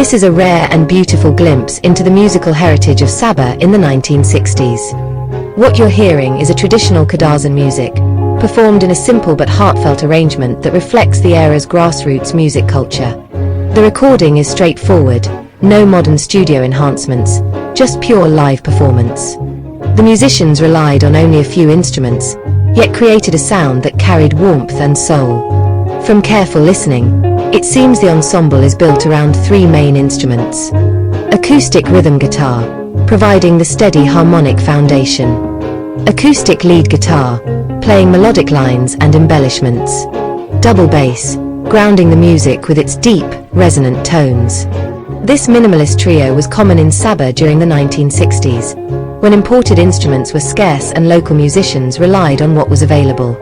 This is a rare and beautiful glimpse into the musical heritage of Sabah in the 1960s. What you're hearing is a traditional Kadazan music, performed in a simple but heartfelt arrangement that reflects the era's grassroots music culture. The recording is straightforward, no modern studio enhancements, just pure live performance. The musicians relied on only a few instruments, yet created a sound that carried warmth and soul. From careful listening, it seems the ensemble is built around three main instruments. Acoustic rhythm guitar, providing the steady harmonic foundation. Acoustic lead guitar, playing melodic lines and embellishments. Double bass, grounding the music with its deep, resonant tones. This minimalist trio was common in Sabah during the 1960s, when imported instruments were scarce and local musicians relied on what was available.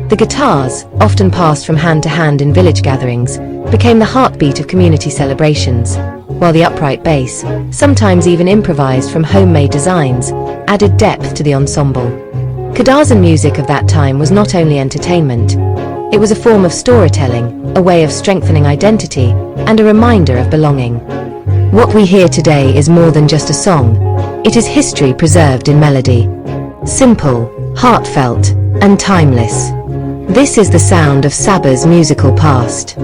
The guitars, often passed from hand to hand in village gatherings, became the heartbeat of community celebrations, while the upright bass, sometimes even improvised from homemade designs, added depth to the ensemble. Kadazan music of that time was not only entertainment, it was a form of storytelling, a way of strengthening identity, and a reminder of belonging. What we hear today is more than just a song, it is history preserved in melody. Simple, heartfelt, and timeless. This is the sound of Sabah's musical past.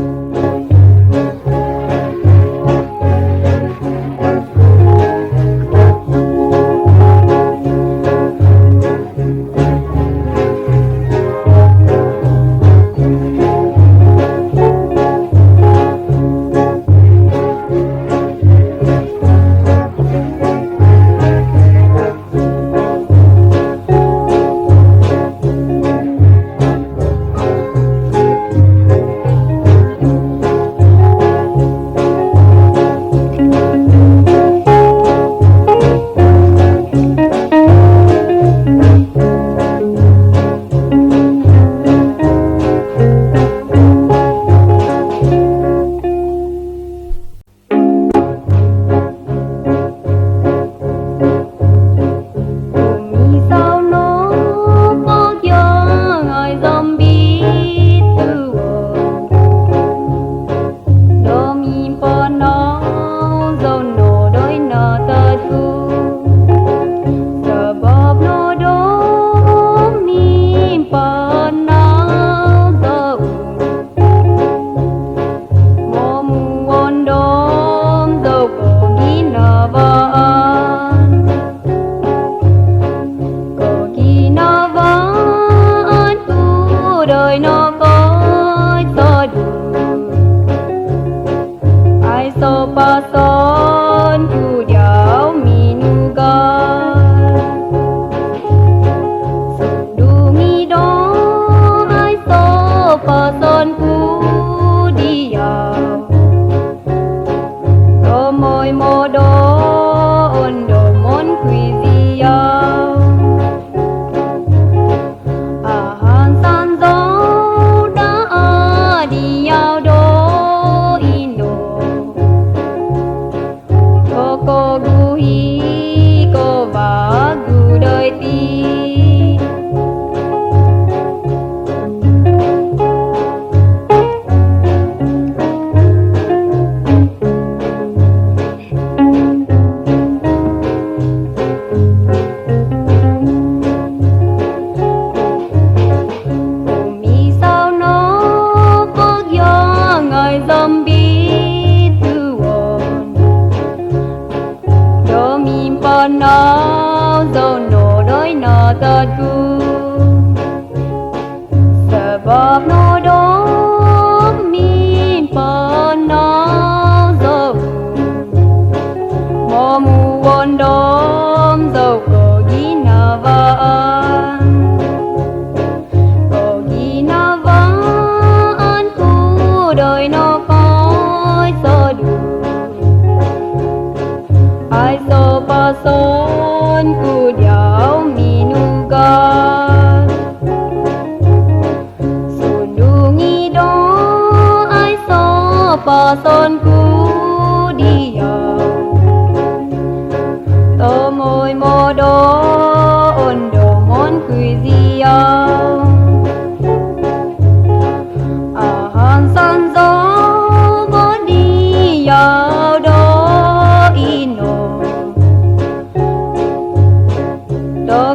San gió bó đi vào đâu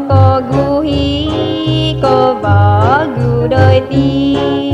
có gu hi có võ gu đời ti